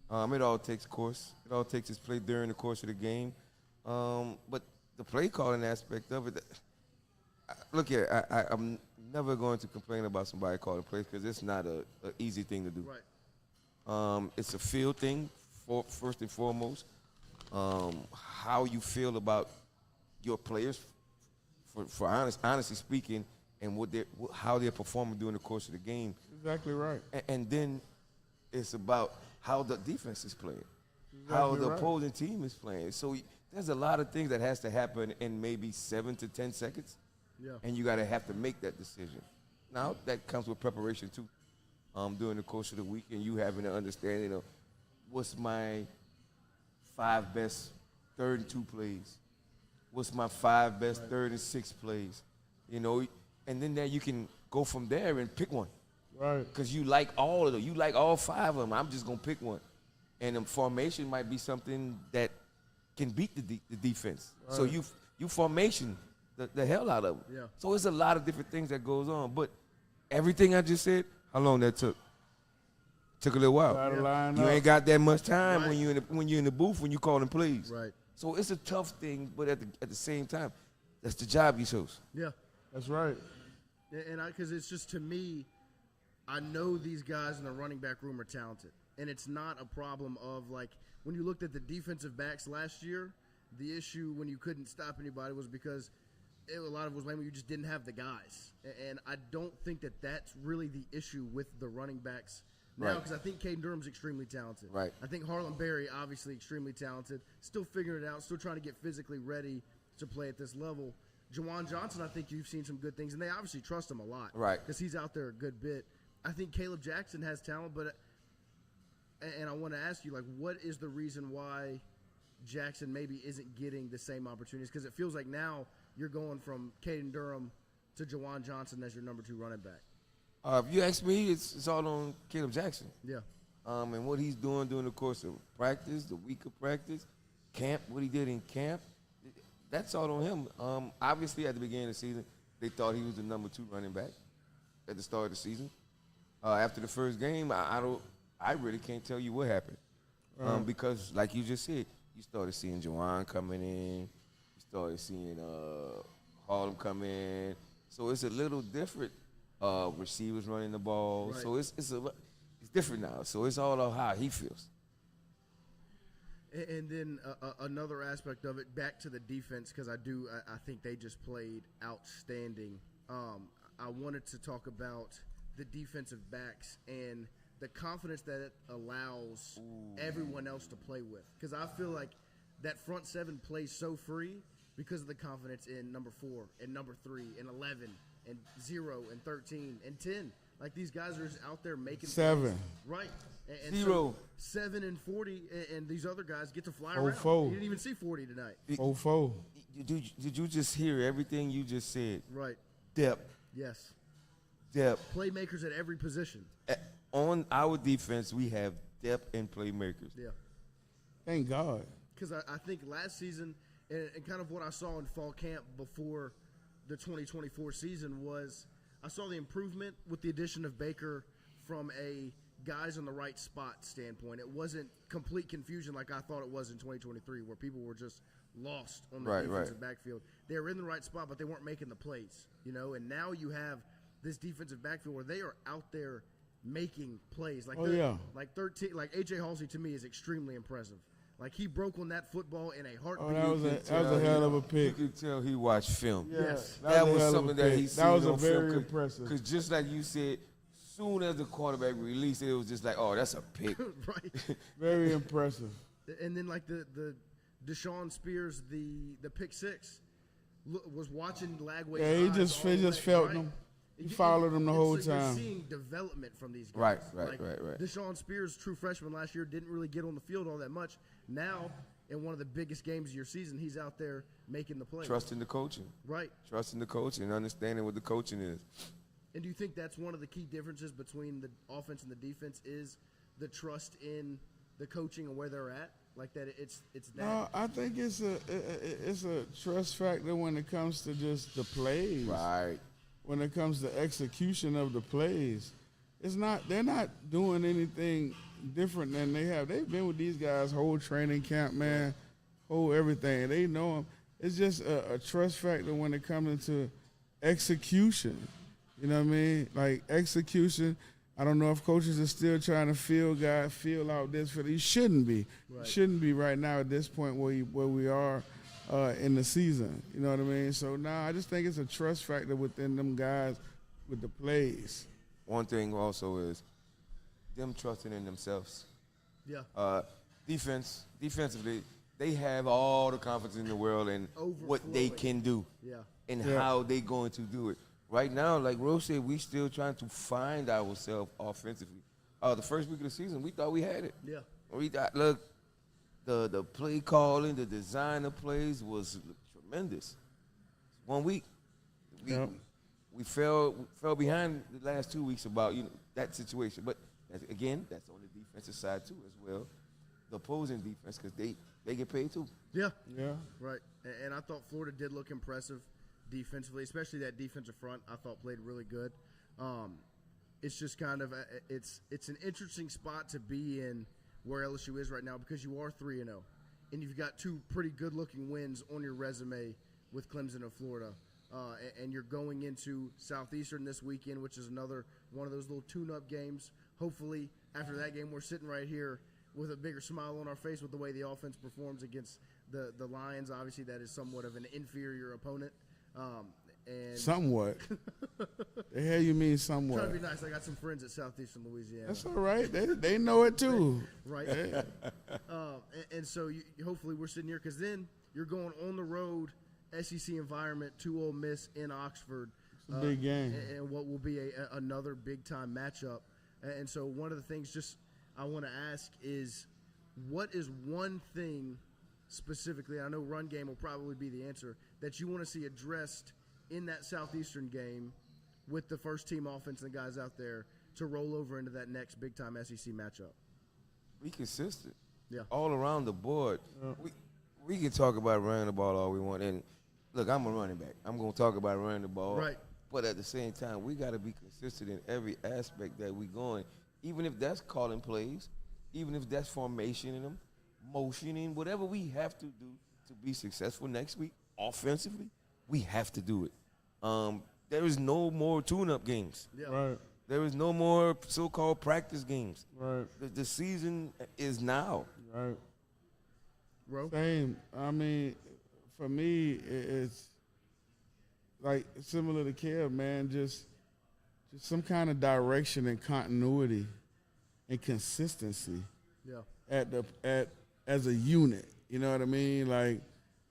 It all takes course. It all takes its play during the course of the game. But the play calling aspect of it, look here, I'm never going to complain about somebody calling plays because it's not an easy thing to do. Right. It's a feel thing, first and foremost. How you feel about your players, for honestly speaking, and how they're performing during the course of the game. Exactly right. And then it's about how the defense is playing, how the opposing team is playing. So there's a lot of things that has to happen in maybe 7 to 10 seconds. Yeah. And you got to have to make that decision. Now, that comes with preparation, too, during the course of the week, and you having an understanding of what's my 5 best 3rd and 2 plays, what's my 5 best 3rd and 6 plays, and then there you can go from there and pick one. Right. Because you like all of them. You like all 5 of them. I'm just going to pick one. And the formation might be something that can beat the defense. Right. So you formation the hell out of them. Yeah. So it's a lot of different things that goes on. But everything I just said, how long that took? Took a little while. You ain't got that much time when you're in the booth when you calling plays. Right. So it's a tough thing, but at the same time, that's the job you chose. Yeah. That's right. And because it's just, to me, I know these guys in the running back room are talented. And it's not a problem of, like, when you looked at the defensive backs last year, the issue when you couldn't stop anybody was because a lot of it was when you just didn't have the guys. And I don't think that that's really the issue with the running backs now, because I think Caden Durham's extremely talented. Right. I think Harlan Berry, obviously extremely talented, still figuring it out, still trying to get physically ready to play at this level. Jawan Johnson, I think you've seen some good things, and they obviously trust him a lot. Right. Because he's out there a good bit. I think Caleb Jackson has talent, and I want to ask you, like, what is the reason why Jackson maybe isn't getting the same opportunities? Because it feels like now you're going from Caden Durham to Jawan Johnson as your number 2 running back. If you ask me, it's all on Caleb Jackson. Yeah. And what he's doing during the course of practice, the week of practice, camp, what he did in camp, that's all on him. Obviously, at the beginning of the season, they thought he was the number 2 running back at the start of the season. After the first game, I really can't tell you what happened. Because, like you just said, you started seeing Jawan coming in. You started seeing Harlem come in. So it's a little different. Receivers running the ball. Right. So it's different now. So it's all on how he feels. And then another aspect of it, back to the defense, because I think they just played outstanding. I wanted to talk about the defensive backs and the confidence that it allows everyone else to play with. Because I feel like that front 7 plays so free because of the confidence in number 4 and number 3 and 11 and 0 and 13 and 10. Like, these guys are just out there making 7. plays. Right. And 0. So 7 and 40, and these other guys get to fly 4. around. You didn't even see 40 tonight. 4. Did you just hear everything you just said? Right. Depth. Yes. Depth. Playmakers at every position. On our defense, we have depth and playmakers. Yeah. Thank God. Because I think last season, and kind of what I saw in fall camp before the 2024 season was, I saw the improvement with the addition of Baker from a guys on the right spot standpoint. It wasn't complete confusion like I thought it was in 2023, where people were just lost on the defensive backfield. They were in the right spot, but they weren't making the plays, And now you have this defensive backfield where they are out there making plays. Like like 13, like AJ Halsey to me is extremely impressive. Like, he broke on that football in a heartbeat. That was a hell of a pick. You could tell he watched film. Yes. That was something that he seen on film. That was a very impressive. Because just like you said, soon as the quarterback released it, it was just like, oh, that's a pick. Right. Very impressive. And then, like, the Deshaun Spears, the pick 6, was watching Lagway's Yeah, he eyes just felt him. He followed him the whole so time. You're seeing development from these guys. Right. Deshaun Spears, true freshman last year, didn't really get on the field all that much. Now, in one of the biggest games of your season, he's out there making the plays. Trusting the coaching. Right. Trusting the coaching and understanding what the coaching is. And do you think that's one of the key differences between the offense and the defense is the trust in the coaching and where they're at? Like that it's that? No, I think it's a trust factor when it comes to just the plays. Right. When it comes to execution of the plays, they're not doing anything different than they have. They've been with these guys whole training camp, man, whole everything. They know them. It's just a trust factor when it comes into execution. You know what I mean? Like, execution. I don't know if coaches are still trying to feel out this. He shouldn't be. Right. Shouldn't be right now at this point where we are in the season. You know what I mean? So now I just think it's a trust factor within them guys with the plays. One thing also is them trusting in themselves. Yeah. Defensively, they have all the confidence in the world in what they can do. Yeah. And how they going to do it. Right now, like Rose said, we still trying to find ourselves offensively. The first week of the season, we thought we had it. Yeah. We thought, look, the play calling, the design of plays was tremendous. 1 week, we fell behind the last 2 weeks about that situation. But that's on the defensive side too as well. The opposing defense, because they get paid too. Yeah. Yeah. Right. And I thought Florida did look impressive defensively, especially that defensive front. I thought played really good. It's just kind of it's an interesting spot to be in where LSU is right now, because you are 3-0, and you've got 2 pretty good-looking wins on your resume with Clemson and Florida. and you're going into Southeastern this weekend, which is another one of those little tune-up games. Hopefully, after that game, we're sitting right here with a bigger smile on our face with the way the offense performs against the Lions. Obviously, that is somewhat of an inferior opponent. And Somewhat. The hell you mean somewhat? trying to be nice. I got some friends at Southeastern Louisiana. That's all right. They know it too. Right. Yeah. And so hopefully we're sitting here because then you're going on the road, SEC environment, to Ole Miss in Oxford. It's a big game. And what will be another big-time matchup. And so one of the things just I want to ask is, what is one thing specifically, I know run game will probably be the answer, that you want to see addressed in that Southeastern game with the first-team offense and the guys out there to roll over into that next big-time SEC matchup? Be consistent. Yeah. All around the board. We can talk about running the ball all we want. And, look, I'm a running back. I'm going to talk about running the ball. Right. But at the same time, we got to be consistent in every aspect that we going, even if that's calling plays, even if that's formation in them, motioning, whatever we have to do to be successful next week offensively, we have to do it. There is no more tune-up games. Yeah. Right. There is no more so-called practice games. Right. The season is now. Right. Ro? Same. I mean, for me, it's like similar to Kev, man. Just some kind of direction and continuity and consistency Yeah. as a unit. You know what I mean? Like,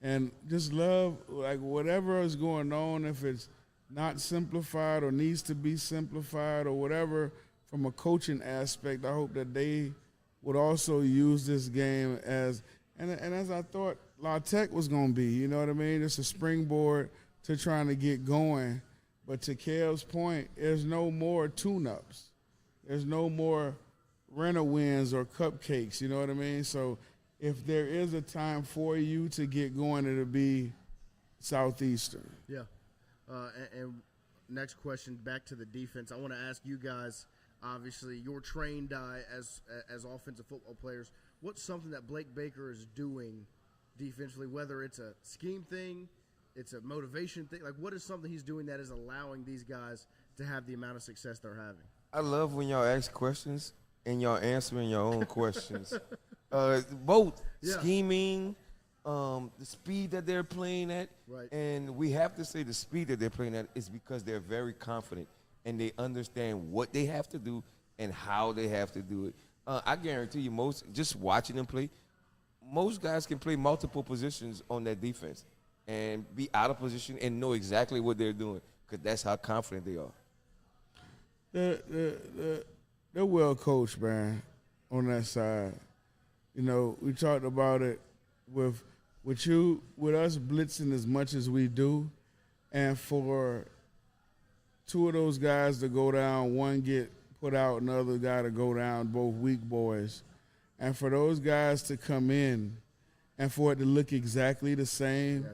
and just love like whatever is going on. If it's not simplified or needs to be simplified or whatever, from a coaching aspect, I hope that they would also use this game as and as I thought La Tech was going to be. You know what I mean? It's a springboard to trying to get going. But to Kev's point, there's no more tune-ups. There's no more rent-a-wins or cupcakes. You know what I mean? So if there is a time for you to get going, it'll be Southeastern. Yeah. And next question, back to the defense. I want to ask you guys, obviously, you're trained as offensive football players. What's something that Blake Baker is doing defensively, whether it's a scheme thing, it's a motivation thing? Like, what is something he's doing that is allowing these guys to have the amount of success they're having? I love when y'all ask questions and y'all answering your own questions. Both scheming, the speed that they're playing at, Right. and we have to say the speed that they're playing at is because they're very confident and they understand what they have to do and how they have to do it. I guarantee you, just watching them play, most guys can play multiple positions on that defense and be out of position and know exactly what they're doing because that's how confident they are. They're well coached, man, on that side. You know, we talked about it with us blitzing as much as we do, and for two of those guys to go down, one get put out, another guy to go down, both weak boys, and for those guys to come in and for it to look exactly the same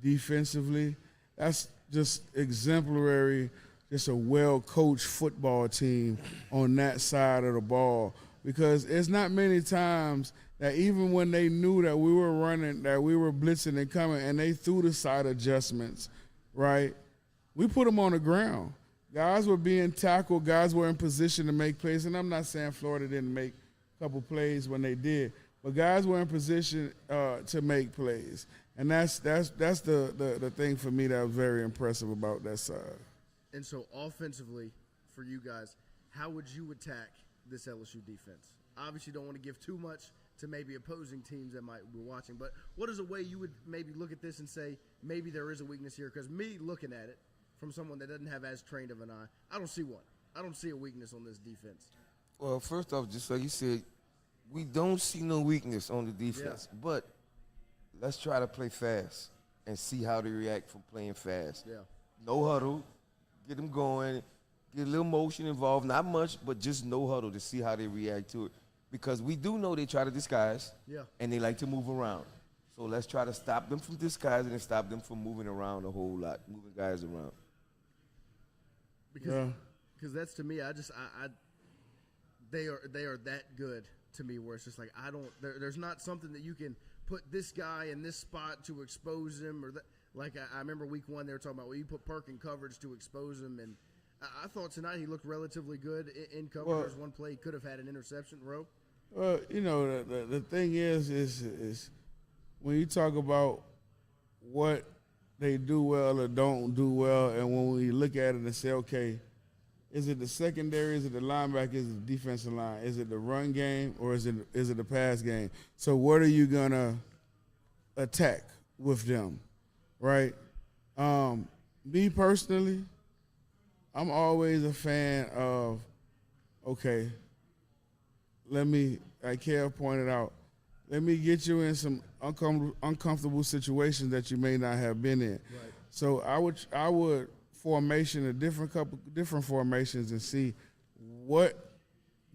defensively, that's just exemplary. Just a well-coached football team on that side of the ball, because it's not many times that even when they knew that we were running, that we were blitzing and coming, and they threw the side adjustments, right, we put them on the ground. Guys were being tackled. Guys were in position to make plays, and I'm not saying Florida didn't make a couple plays when they did, but guys were in position to make plays, and that's the thing for me that was very impressive about that side. And so offensively, for you guys, how would you attack this LSU defense? Obviously, don't want to give too much to maybe opposing teams that might be watching, but what is a way you would maybe look at this and say maybe there is a weakness here? Because me looking at it from someone that doesn't have as trained of an eye, I don't see one. I don't see a weakness on this defense. Well, first off, just like you said, we don't see no weakness on the defense, but let's try to play fast and see how they react from playing fast. Yeah. No huddle. Get them going, get a little motion involved, not much, but just no huddle to see how they react to it. Because we do know they try to disguise, and they like to move around. So let's try to stop them from disguising and stop them from moving around a whole lot, moving guys around. Because that's, to me, they are that good to me, where it's just like there's not something that you can put this guy in this spot to expose him, or that. Like I remember week 1 they were talking about, well, you put Perk in coverage to expose him, and I thought tonight he looked relatively good in coverage. Well, There's one play he could have had an interception. Rowe. Well, you know, the thing is when you talk about what they do well or don't do well, and when we look at it and say, okay, is it the secondary, is it the linebacker, is it the defensive line, is it the run game, or is it the pass game? So what are you gonna attack with them, right? Me personally, I'm always a fan of, okay, like Kev pointed out, let me get you in some uncomfortable situations that you may not have been in. Right. So I would formation a different formations and see what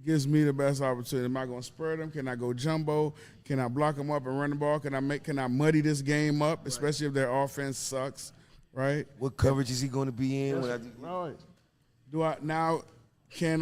gives me the best opportunity. Am I going to spur them? Can I go jumbo? Can I block them up and run the ball? Can I muddy this game up, especially if their offense sucks, right? What coverage is he going to be in? Right. Can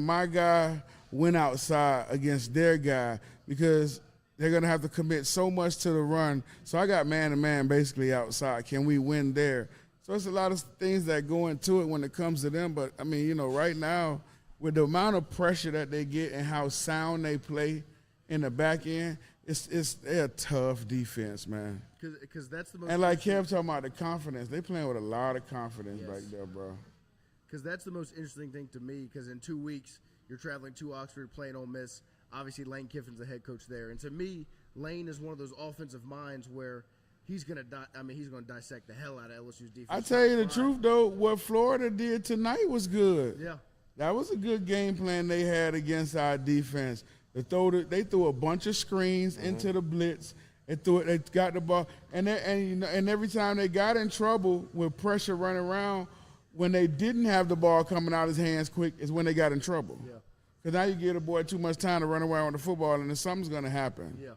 my guy win outside against their guy? Because they're going to have to commit so much to the run. So I got man-to-man basically outside. Can we win there? So it's a lot of things that go into it when it comes to them. But, I mean, you know, right now, with the amount of pressure that they get and how sound they play in the back end, they're a tough defense, man. Because that's the most. And like Kev talking about the confidence, they playing with a lot of confidence back there, bro. Because that's the most interesting thing to me. Because in 2 weeks, you're traveling to Oxford, playing Ole Miss. Obviously, Lane Kiffin's the head coach there, and to me, Lane is one of those offensive minds where he's gonna dissect the hell out of LSU's defense. I tell you the truth, though, what Florida did tonight was good. Yeah. That was a good game plan they had against our defense. They threw a bunch of screens into the blitz. They got the ball, and every time they got in trouble with pressure running around, when they didn't have the ball coming out of his hands quick is when they got in trouble. Yeah. Because now you give a boy too much time to run around with the football, and then something's going to happen. Yeah.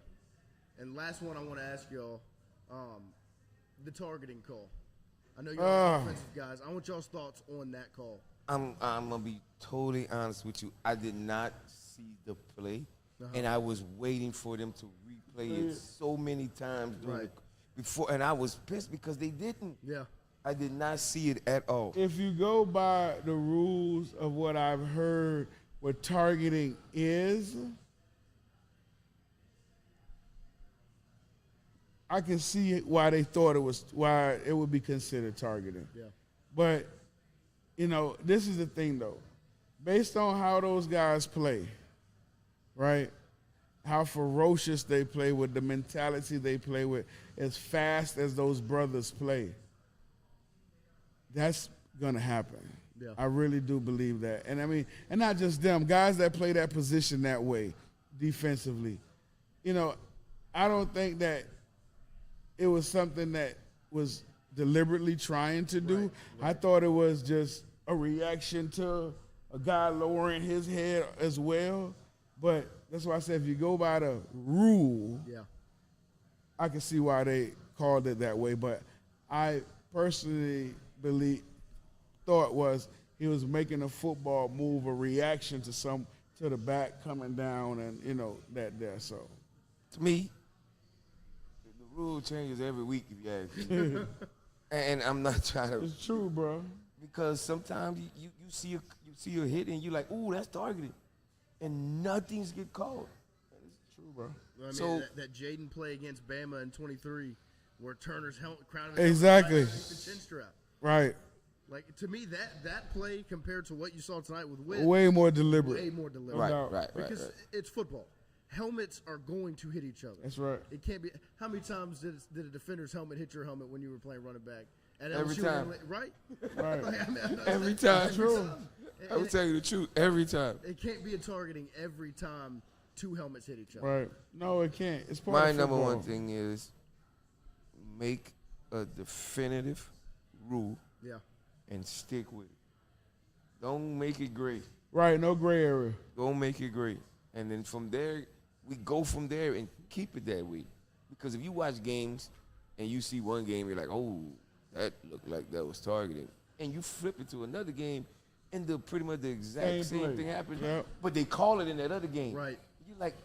And last one I want to ask y'all, the targeting call. I know you're offensive guys. I want y'all's thoughts on that call. I'm going to be totally honest with you. I did not see the play, and I was waiting for them to replay it so many times before, and I was pissed because they didn't. Yeah. I did not see it at all. If you go by the rules of what I've heard what targeting is, I can see why they thought why it would be considered targeting. Yeah. But, you know, this is the thing, though. Based on how those guys play, right, how ferocious they play with, the mentality they play with, as fast as those brothers play, that's going to happen. Yeah. I really do believe that. And, I mean, and not just them, guys that play that position that way defensively. You know, I don't think that it was something that was deliberately trying to do. Right. I thought it was just a reaction to a guy lowering his head as well. But that's why I said if you go by the rule, I can see why they called it that way. But I personally thought was he was making a football move, a reaction to the back coming down, and you know that there. So to me, the rule changes every week if you ask me. And I'm not trying to. It's true, bro. Because sometimes you see a hit and you're like, ooh, that's targeted, and nothing's get called. It's true, bro. Well, I mean, so that Jaden play against Bama in 23, where Turner's crown exactly the chin strap. Right. Like, to me, that play compared to what you saw tonight with Witt, way more deliberate. Way more deliberate. Right. Because it's football. Helmets are going to hit each other. That's right. It can't be. How many times did a defender's helmet hit your helmet when you were playing running back? Every time. Right? Right. Every time. True. I will tell you the truth. Every time. It can't be a targeting every time two helmets hit each other. Right. No, it can't. It's part My of football. number one thing is make a definitive rule. Yeah. And stick with it. Don't make it gray. Right, no gray area. Don't make it gray. And then from there, we go from there and keep it that way. Because if you watch games and you see one game, you're like, oh, that looked like that was targeting. And you flip it to another game, and pretty much the exact same thing happens. Yep. But they call it in that other game. Right. You're like,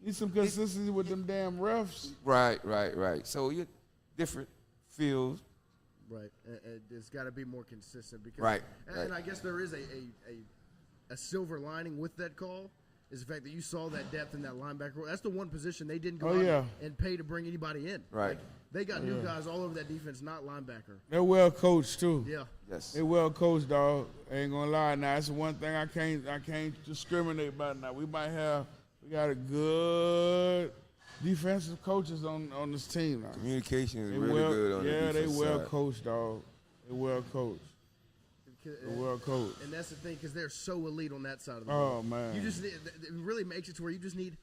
need some consistency with them damn refs. Right. So you're different feels. Right. And it's got to be more consistent because. Right. And I guess there is a silver lining with that call. Is the fact that you saw that depth in that linebacker role. That's the one position they didn't go out and pay to bring anybody in. Right. Like, they got new guys all over that defense, not linebacker. They're well coached too. Yeah. Yes. They well coached, dog. Ain't gonna lie. Now that's the one thing I can't discriminate about. Now we got a good defensive coaches on this team. Now. Communication is really good on the defense they well side. coached, dog. They well coached. They're well coached. And that's the thing, because they're so elite on that side of the ball. Oh man. You just it really makes it to where you just need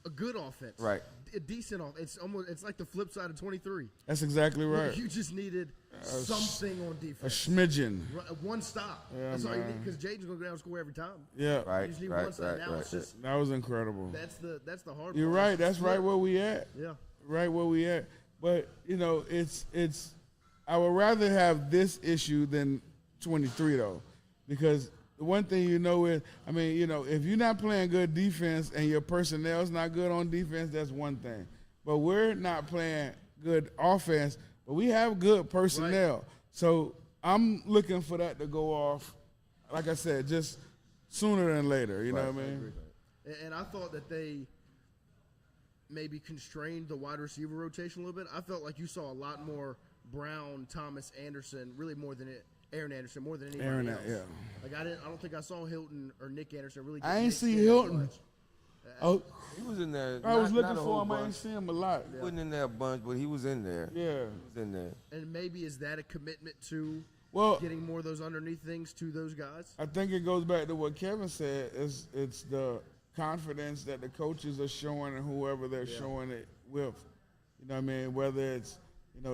a good offense. Right. A decent offense. It's like the flip side of 23. That's exactly right. You just needed something on A defense. smidgen. One stop. Yeah, That's all you need, man. because Jaden's going to go down and score every time. Yeah. Right. You just need one side. Now it's just That was incredible. that's the hard You're part. right. That's right where we at. Yeah. Right where we at. But it's. I would rather have this issue than 23 though, because the one thing is, if you're not playing good defense and your personnel's not good on defense, that's one thing. But we're not playing good offense, but we have good personnel. Right. So I'm looking for that to go off, like I said, just sooner than later. You know what I mean? And I thought that they maybe constrained the wide receiver rotation a little bit. I felt like you saw a lot more Brown, Thomas, Anderson, really more than Aaron Anderson, more than anybody else. Yeah. Like I don't think I saw Hilton or Nick Anderson really. I ain't see Hilton. Oh, he was in there. I was looking for him. I ain't see him a lot. He wasn't in there a bunch, but he was in there. Yeah, he was in there. And maybe is that a commitment to getting more of those underneath things to those guys? I think it goes back to what Kevin said. It's the confidence that the coaches are showing and whoever they're showing it with. You know what I mean? Whether it's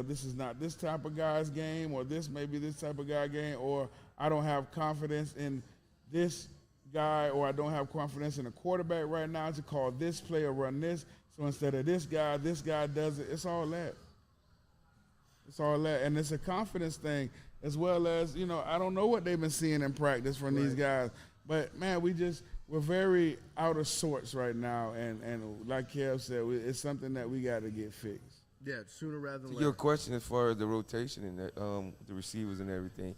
this is not this type of guy's game, or this may be this type of guy game, or I don't have confidence in this guy, or I don't have confidence in a quarterback right now to call this play or run this. So instead of this guy does it. It's all that. It's all that. And it's a confidence thing as well as, I don't know what they've been seeing in practice from these guys. But, man, we're very out of sorts right now. And like Kev said, it's something that we got to get fixed. Yeah, sooner rather than later. Your question as far as the rotation and the receivers and everything,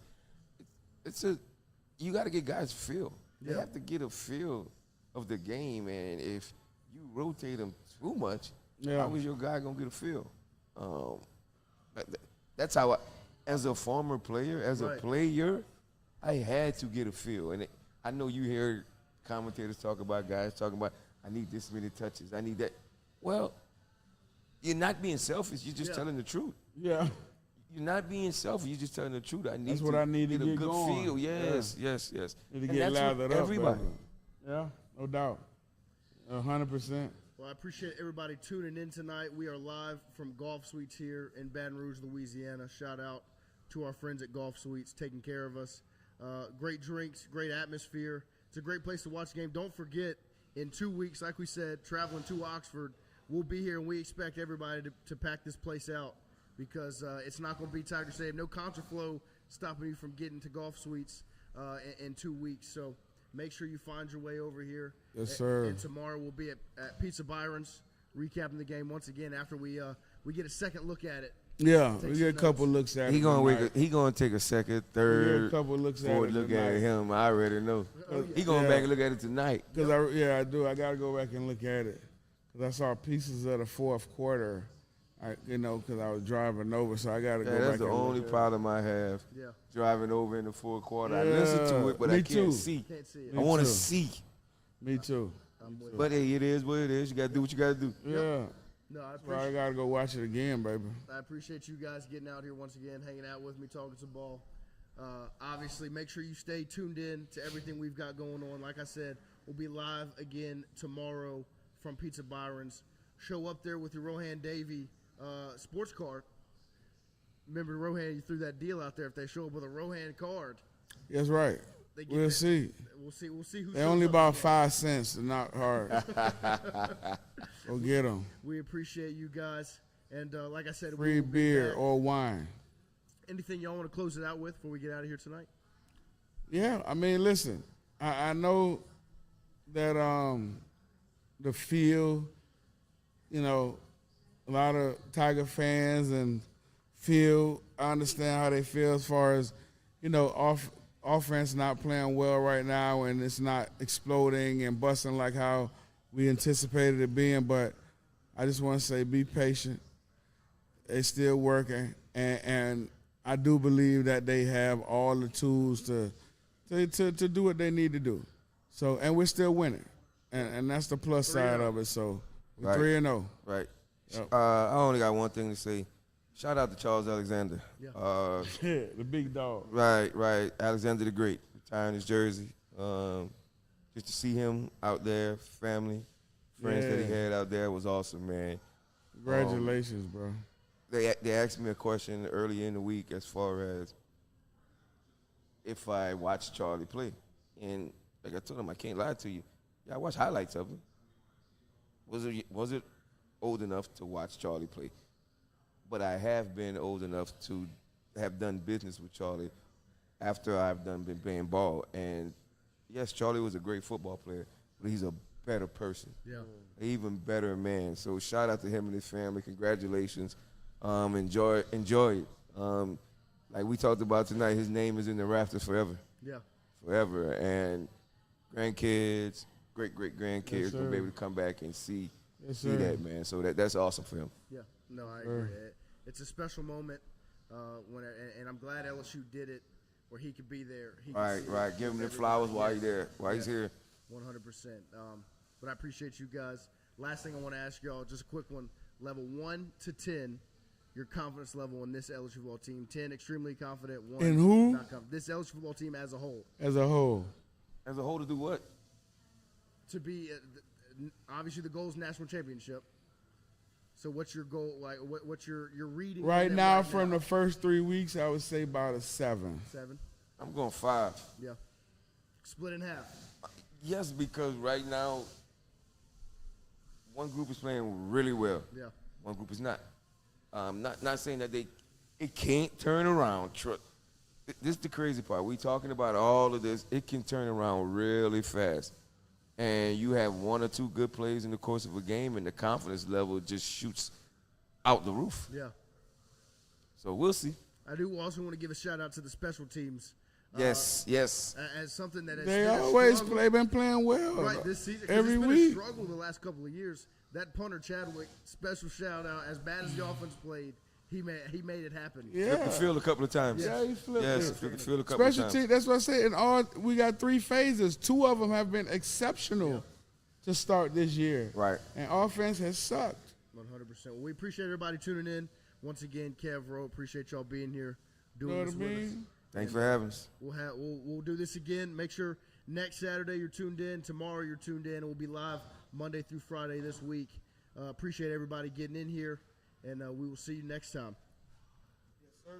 you got to get guys feel. They have to get a feel of the game, and if you rotate them too much, how is your guy gonna get a feel? That's how, as a former player, a player, I had to get a feel. And I know you hear commentators talking about guys talking about, I need this many touches, I need that. Well, you're not being selfish. You're just telling the truth. Yeah. You're not being selfish. You're just telling the truth. I need That's what I need to get a good going. feel. Yes. Need to get lathered up. Everybody. Baby. Yeah, no doubt. 100%. Well, I appreciate everybody tuning in tonight. We are live from Golf Suites here in Baton Rouge, Louisiana. Shout out to our friends at Golf Suites taking care of us. Great drinks, great atmosphere. It's a great place to watch the game. Don't forget, in 2 weeks, like we said, traveling to Oxford, we'll be here, and we expect everybody to pack this place out because it's not going to be Tiger Stadium. No contraflow stopping you from getting to Golf Suites in 2 weeks. So make sure you find your way over here. Yes, sir. And tomorrow we'll be at Pizza Byron's recapping the game once again after we get a second look at it. Yeah, we get a couple looks at it. He gonna take a second, third, a couple looks at fourth it look tonight. at him. I already know. He going back and look at it tonight. Because I do. I got to go back and look at it. Because I saw pieces of the fourth quarter, because I was driving over, so I got to go back That's and the only look problem I have. Yeah. Driving over in the fourth quarter. I Yeah, listen to it, but I me can't too. see. Can't see it. I want to too. see. Me too. But hey, it is what it is. You got to do what you got to do. Yeah. No, So I got to go watch it again, baby. I appreciate you guys getting out here once again, hanging out with me, talking some ball. Obviously, make sure you stay tuned in to everything we've got going on. Like I said, we'll be live again tomorrow from Pizza Byron's. Show up there with your Rohan Davey sports card. Remember, Rohan, you threw that deal out there. If they show up with a Rohan card, That's right. We'll see. We'll see who. They shows only up about again. 5 cents, not hard. Go get them. We appreciate you guys, and like I said, we Free will be beer back. or wine. Anything y'all want to close it out with before we get out of here tonight? Yeah, I mean, listen, I know that the field, a lot of Tiger fans and feel. I understand how they feel as far as, offense not playing well right now and it's not exploding and busting like how we anticipated it being. But I just want to say be patient. It's still working, and I do believe that they have all the tools to do what they need to do. So, and we're still winning, and that's the plus side of it. So, we're 3-0. Right. Yep. I only got one thing to say. Shout out to Charles Alexander. Yeah, the big dog. Right. Alexander the Great, retiring his jersey. Just to see him out there, family, friends that he had out there was awesome, man. Congratulations, bro. They asked me a question earlier in the week as far as if I watched Charlie play. And like I told him, I can't lie to you. Yeah, I watched highlights of him. Was it old enough to watch Charlie play? But I have been old enough to have done business with Charlie after I've been playing ball. And yes, Charlie was a great football player, but he's a better person. Yeah. An even better man. So shout out to him and his family. Congratulations. Enjoy it. Like we talked about tonight, his name is in the rafters forever. Yeah. Forever. And grandkids, great-great-grandkids will be able to come back and see that, man. So that's awesome for him. Yeah. No, I agree. It's a special moment, and I'm glad LSU did it where he could be there. Right. Give him the flowers while he's there, he's here. 100%. But I appreciate you guys. Last thing I want to ask y'all, just a quick one. Level 1 to 10, your confidence level in this LSU football team. 10, extremely confident. 1, in who? Not confident. This LSU football team as a whole. As a whole. As a whole to do what? To be, obviously the goal is national championship. So what's your goal? Like, what's your reading? Right now, from the first 3 weeks, I would say about a 7. 7? I'm going 5. Yeah. Split in half. Yes, because right now, one group is playing really well. Yeah. One group is not. Not saying that it can't turn around. This is the crazy part. We talking about all of this. It can turn around really fast. And you have 1 or 2 good plays in the course of a game, and the confidence level just shoots out the roof. Yeah. So we'll see. I do also want to give a shout-out to the special teams. Yes. As something that they always been playing well. Right, this season. Every it's week. Been a struggle the last couple of years. That punter Chadwick, special shout-out. As bad as the offense played, he made it happen. Yeah. Flipped the field a couple of times. Yeah, he flipped flipped the field a couple of times. Special team, that's what I said. We got 3 phases. 2 of them have been exceptional to start this year. Right. And offense has sucked. 100%. Well, we appreciate everybody tuning in. Once again, Kev Rowe, appreciate y'all being here, doing this with us. Thanks for having us. We'll do this again. Make sure next Saturday you're tuned in. Tomorrow you're tuned in. We'll be live Monday through Friday this week. Appreciate everybody getting in here, and we will see you next time. Yes, sir.